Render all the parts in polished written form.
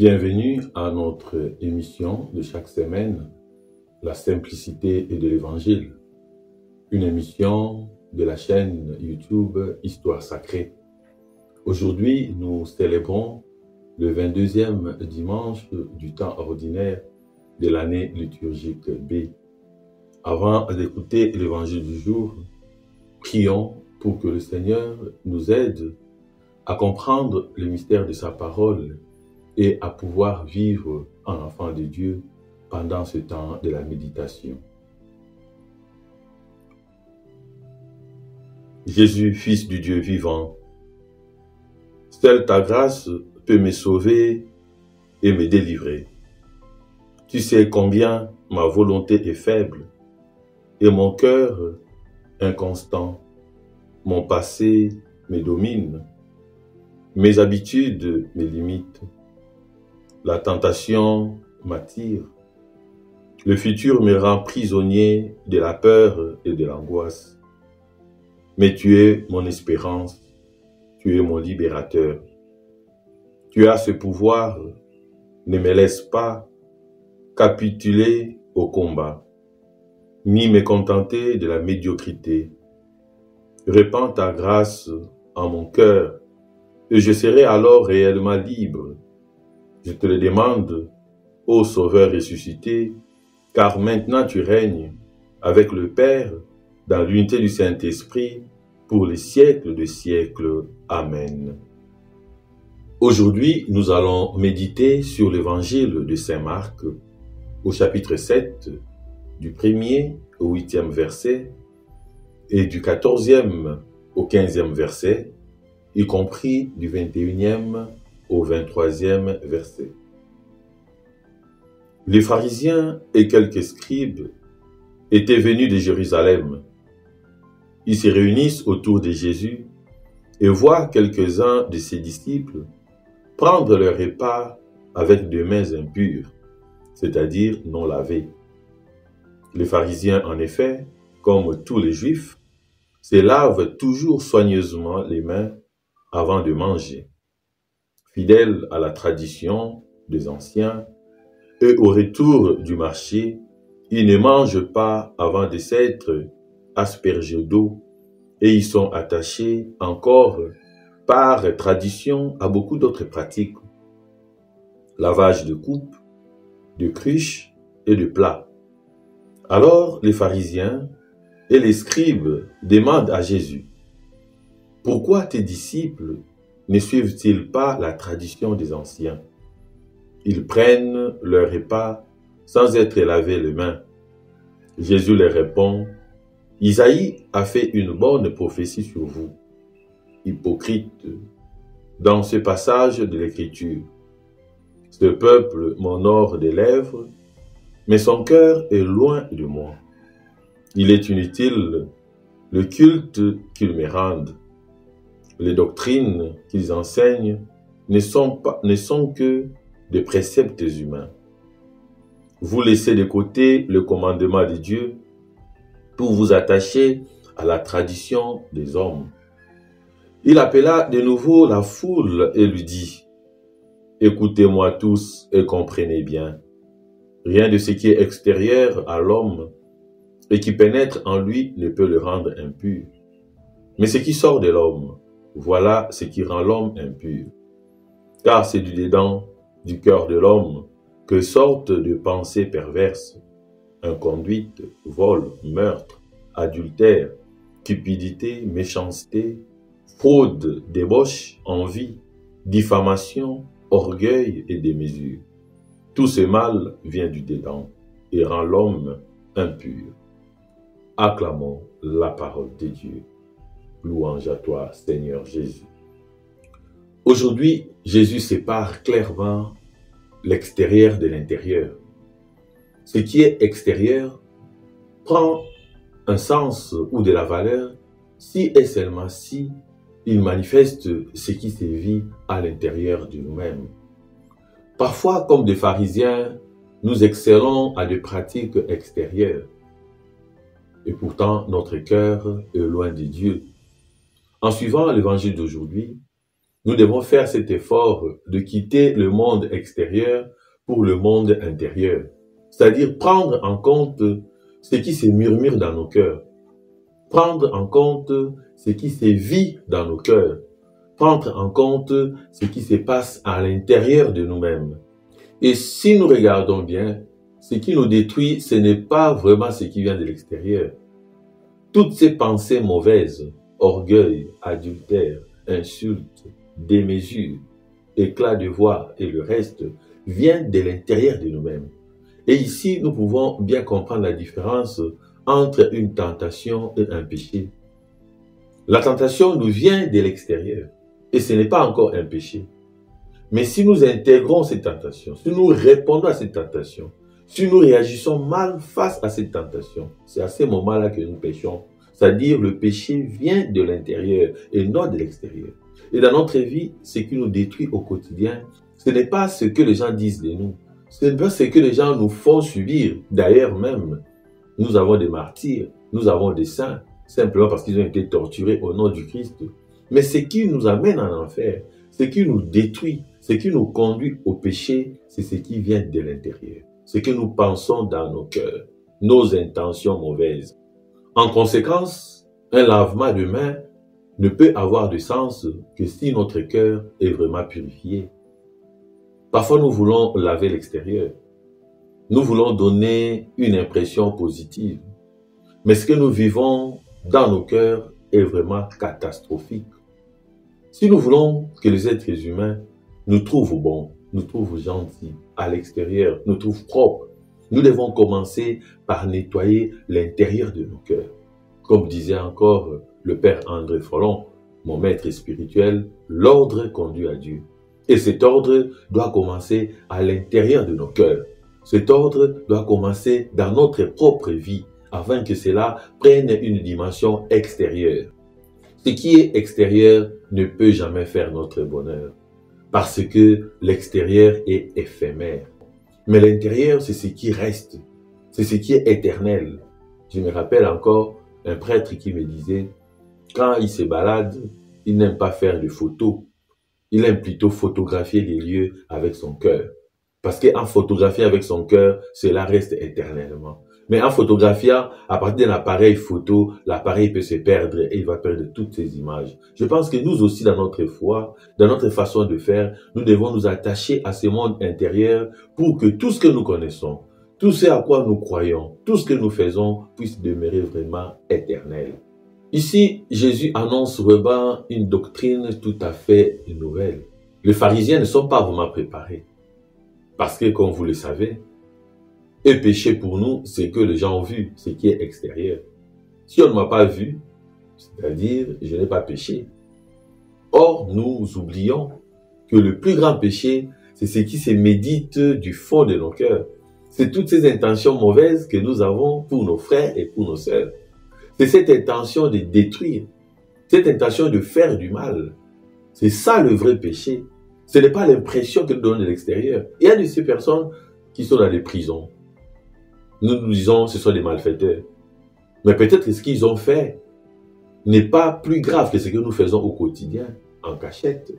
Bienvenue à notre émission de chaque semaine, La simplicité et de l'Évangile, une émission de la chaîne YouTube Histoire Sacrée. Aujourd'hui, nous célébrons le 22e dimanche du temps ordinaire de l'année liturgique B. Avant d'écouter l'Évangile du jour, prions pour que le Seigneur nous aide à comprendre le mystère de sa parole et à pouvoir vivre en enfant de Dieu pendant ce temps de la méditation. Jésus, Fils du Dieu vivant, seule ta grâce peut me sauver et me délivrer. Tu sais combien ma volonté est faible et mon cœur inconstant. Mon passé me domine, mes habitudes me limitent. La tentation m'attire. Le futur me rend prisonnier de la peur et de l'angoisse. Mais tu es mon espérance, tu es mon libérateur. Tu as ce pouvoir, ne me laisse pas capituler au combat, ni me contenter de la médiocrité. Répands ta grâce en mon cœur, et je serai alors réellement libre. Je te le demande, ô Sauveur ressuscité, car maintenant tu règnes avec le Père dans l'unité du Saint-Esprit pour les siècles des siècles. Amen. Aujourd'hui, nous allons méditer sur l'Évangile de Saint Marc, au chapitre 7, du 1er au 8e verset, et du 14e au 15e verset, y compris du 21e au 23e verset. Les pharisiens et quelques scribes étaient venus de Jérusalem. Ils se réunissent autour de Jésus et voient quelques-uns de ses disciples prendre leur repas avec des mains impures, c'est-à-dire non lavées. Les pharisiens, en effet, comme tous les Juifs, se lavent toujours soigneusement les mains avant de manger. Fidèles à la tradition des anciens et au retour du marché, ils ne mangent pas avant de s'être aspergés d'eau et ils sont attachés encore par tradition à beaucoup d'autres pratiques. Lavage de coupes, de cruches et de plats. Alors les pharisiens et les scribes demandent à Jésus: « Pourquoi tes disciples ne suivent-ils pas la tradition des anciens? Ils prennent leur repas sans être lavés les mains. » Jésus leur répond: « Isaïe a fait une bonne prophétie sur vous, hypocrite, dans ce passage de l'Écriture. Ce peuple m'honore des lèvres, mais son cœur est loin de moi. Il est inutile le culte qu'ils me rendent. Les doctrines qu'ils enseignent ne sont que des préceptes humains. Vous laissez de côté le commandement de Dieu pour vous attacher à la tradition des hommes. » Il appela de nouveau la foule et lui dit: « Écoutez-moi tous et comprenez bien. Rien de ce qui est extérieur à l'homme et qui pénètre en lui ne peut le rendre impur. Mais ce qui sort de l'homme, voilà ce qui rend l'homme impur. Car c'est du dedans, du cœur de l'homme, que sortent de pensées perverses, inconduite, vol, meurtre, adultère, cupidité, méchanceté, fraude, débauche, envie, diffamation, orgueil et démesure. Tout ce mal vient du dedans et rend l'homme impur. » Acclamons la parole de Dieu. Louange à toi, Seigneur Jésus. Aujourd'hui, Jésus sépare clairement l'extérieur de l'intérieur. Ce qui est extérieur prend un sens ou de la valeur si et seulement si il manifeste ce qui se vit à l'intérieur de nous-mêmes. Parfois, comme des pharisiens, nous excellons à des pratiques extérieures. Et pourtant, notre cœur est loin de Dieu. En suivant l'évangile d'aujourd'hui, Nous devons faire cet effort de quitter le monde extérieur pour le monde intérieur. C'est-à-dire prendre en compte ce qui se murmure dans nos cœurs. Prendre en compte ce qui se vit dans nos cœurs. Prendre en compte ce qui se passe à l'intérieur de nous-mêmes. Et si nous regardons bien, ce qui nous détruit, ce n'est pas vraiment ce qui vient de l'extérieur. Toutes ces pensées mauvaises, orgueil, adultère, insultes, démesure, éclat de voix et le reste, viennent de l'intérieur de nous-mêmes. Et ici, nous pouvons bien comprendre la différence entre une tentation et un péché. La tentation nous vient de l'extérieur et ce n'est pas encore un péché. Mais si nous intégrons cette tentation, si nous répondons à cette tentation, si nous réagissons mal face à cette tentation, c'est à ce moment-là que nous péchons. C'est-à-dire le péché vient de l'intérieur et non de l'extérieur. Et dans notre vie, ce qui nous détruit au quotidien, ce n'est pas ce que les gens disent de nous. Ce n'est pas ce que les gens nous font subir. D'ailleurs même, nous avons des martyrs, nous avons des saints, simplement parce qu'ils ont été torturés au nom du Christ. Mais ce qui nous amène en enfer, ce qui nous détruit, ce qui nous conduit au péché, c'est ce qui vient de l'intérieur. Ce que nous pensons dans nos cœurs, nos intentions mauvaises. En conséquence, un lavement de mains ne peut avoir de sens que si notre cœur est vraiment purifié. Parfois, nous voulons laver l'extérieur. Nous voulons donner une impression positive. Mais ce que nous vivons dans nos cœurs est vraiment catastrophique. Si nous voulons que les êtres humains nous trouvent bons, nous trouvent gentils, à l'extérieur, nous trouvent propres, nous devons commencer par nettoyer l'intérieur de nos cœurs. Comme disait encore le père André Follon, mon maître spirituel, l'ordre conduit à Dieu. Et cet ordre doit commencer à l'intérieur de nos cœurs. Cet ordre doit commencer dans notre propre vie, afin que cela prenne une dimension extérieure. Ce qui est extérieur ne peut jamais faire notre bonheur, parce que l'extérieur est éphémère. Mais l'intérieur, c'est ce qui reste, c'est ce qui est éternel. Je me rappelle encore un prêtre qui me disait, quand il se balade, il n'aime pas faire de photos, il aime plutôt photographier les lieux avec son cœur. Parce qu'en photographiant avec son cœur, cela reste éternellement. Mais en photographiant, à partir d'un appareil photo, l'appareil peut se perdre et il va perdre toutes ces images. Je pense que nous aussi, dans notre foi, dans notre façon de faire, nous devons nous attacher à ce monde intérieur pour que tout ce que nous connaissons, tout ce à quoi nous croyons, tout ce que nous faisons puisse demeurer vraiment éternel. Ici, Jésus annonce vraiment une doctrine tout à fait nouvelle. Les pharisiens ne sont pas vraiment préparés. Parce que, comme vous le savez, et péché pour nous, c'est que les gens ont vu, ce qui est extérieur. Si on ne m'a pas vu, c'est-à-dire, je n'ai pas péché. Or, nous oublions que le plus grand péché, c'est ce qui se médite du fond de nos cœurs. C'est toutes ces intentions mauvaises que nous avons pour nos frères et pour nos sœurs. C'est cette intention de détruire, cette intention de faire du mal. C'est ça le vrai péché. Ce n'est pas l'impression que nous donnons de l'extérieur. Il y a de ces personnes qui sont dans les prisons. Nous disons ce sont des malfaiteurs. Mais peut-être ce qu'ils ont fait n'est pas plus grave que ce que nous faisons au quotidien, en cachette.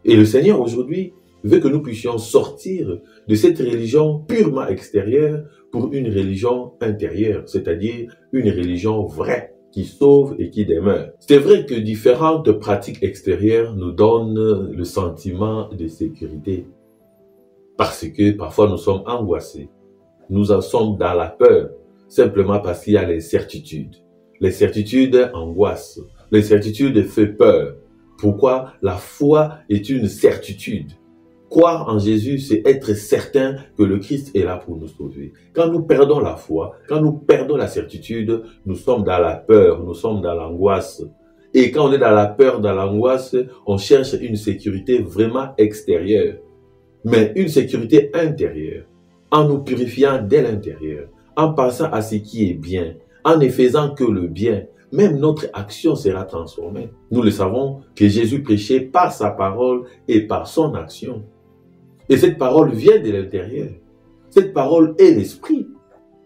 Et le Seigneur aujourd'hui veut que nous puissions sortir de cette religion purement extérieure pour une religion intérieure, c'est-à-dire une religion vraie, qui sauve et qui demeure. C'est vrai que différentes pratiques extérieures nous donnent le sentiment de sécurité, parce que parfois nous sommes angoissés, nous en sommes dans la peur, simplement parce qu'il y a l'incertitude. L'incertitude angoisse, l'incertitude fait peur. Pourquoi? La foi est une certitude. Croire en Jésus, c'est être certain que le Christ est là pour nous sauver. Quand nous perdons la foi, quand nous perdons la certitude, nous sommes dans la peur, nous sommes dans l'angoisse. Et quand on est dans la peur, dans l'angoisse, on cherche une sécurité vraiment extérieure. Mais une sécurité intérieure, en nous purifiant dès l'intérieur, en pensant à ce qui est bien, en ne faisant que le bien, même notre action sera transformée. Nous le savons que Jésus prêchait par sa parole et par son action. Et cette parole vient de l'intérieur. Cette parole est l'esprit.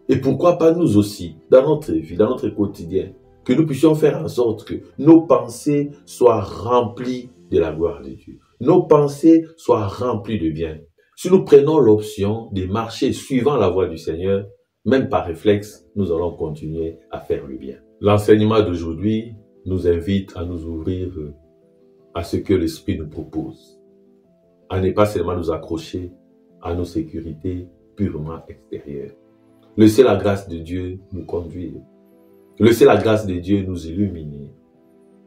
Et pourquoi pas nous aussi, dans notre vie, dans notre quotidien, que nous puissions faire en sorte que nos pensées soient remplies de la gloire de Dieu. Nos pensées soient remplies de bien. Si nous prenons l'option de marcher suivant la voie du Seigneur, même par réflexe, nous allons continuer à faire le bien. L'enseignement d'aujourd'hui nous invite à nous ouvrir à ce que l'Esprit nous propose, à ne pas seulement nous accrocher à nos sécurités purement extérieures. Laissez la grâce de Dieu nous conduire. Laissez la grâce de Dieu nous illuminer.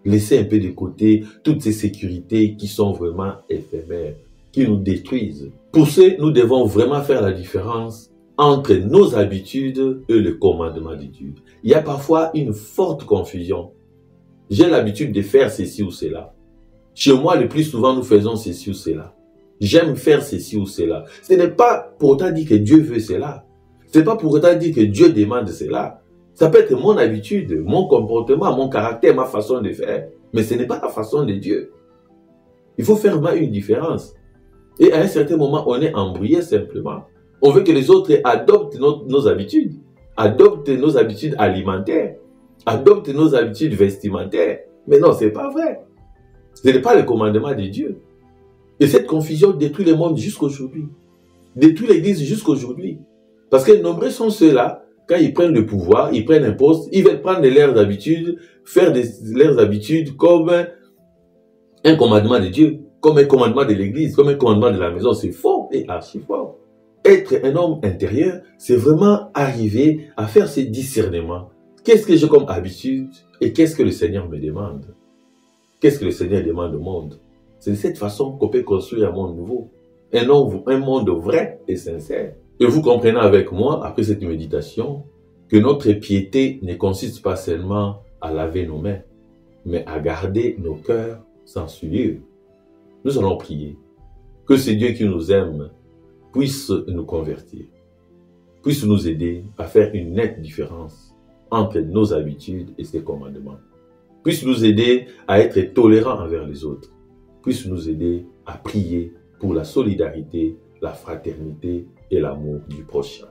Laissez un peu de côté toutes ces sécurités qui sont vraiment éphémères, qui nous détruisent. Pour ce, nous devons vraiment faire la différence entre nos habitudes et le commandement de Dieu. Il y a parfois une forte confusion. J'ai l'habitude de faire ceci ou cela. Chez moi, le plus souvent, nous faisons ceci ou cela. J'aime faire ceci ou cela. Ce n'est pas pour autant dire que Dieu veut cela. Ce n'est pas pour autant dire que Dieu demande cela. Ça peut être mon habitude, mon comportement, mon caractère, ma façon de faire. Mais ce n'est pas la façon de Dieu. Il faut faire vraiment une différence. Et à un certain moment, on est embrouillé simplement. On veut que les autres adoptent nos habitudes. Adoptent nos habitudes alimentaires. Adoptent nos habitudes vestimentaires. Mais non, ce n'est pas vrai. Ce n'est pas le commandement de Dieu. Et cette confusion détruit le monde jusqu'aujourd'hui. Détruit l'Église jusqu'aujourd'hui. Parce que nombreux sont ceux-là, quand ils prennent le pouvoir, ils prennent un poste, ils veulent prendre leurs habitudes, faire leurs habitudes comme un commandement de Dieu, comme un commandement de l'Église, comme un commandement de la maison. C'est faux et archi faux. Être un homme intérieur, c'est vraiment arriver à faire ce discernement. Qu'est-ce que j'ai comme habitude et qu'est-ce que le Seigneur me demande? Qu'est-ce que le Seigneur demande au monde? C'est de cette façon qu'on peut construire un monde nouveau. Un monde vrai et sincère. Et vous comprenez avec moi, après cette méditation, que notre piété ne consiste pas seulement à laver nos mains, mais à garder nos cœurs sans souillure. Nous allons prier que ce Dieu qui nous aime puisse nous convertir, puisse nous aider à faire une nette différence entre nos habitudes et ses commandements, puisse nous aider à être tolérants envers les autres, puisse nous aider à prier pour la solidarité, la fraternité et l'amour du prochain.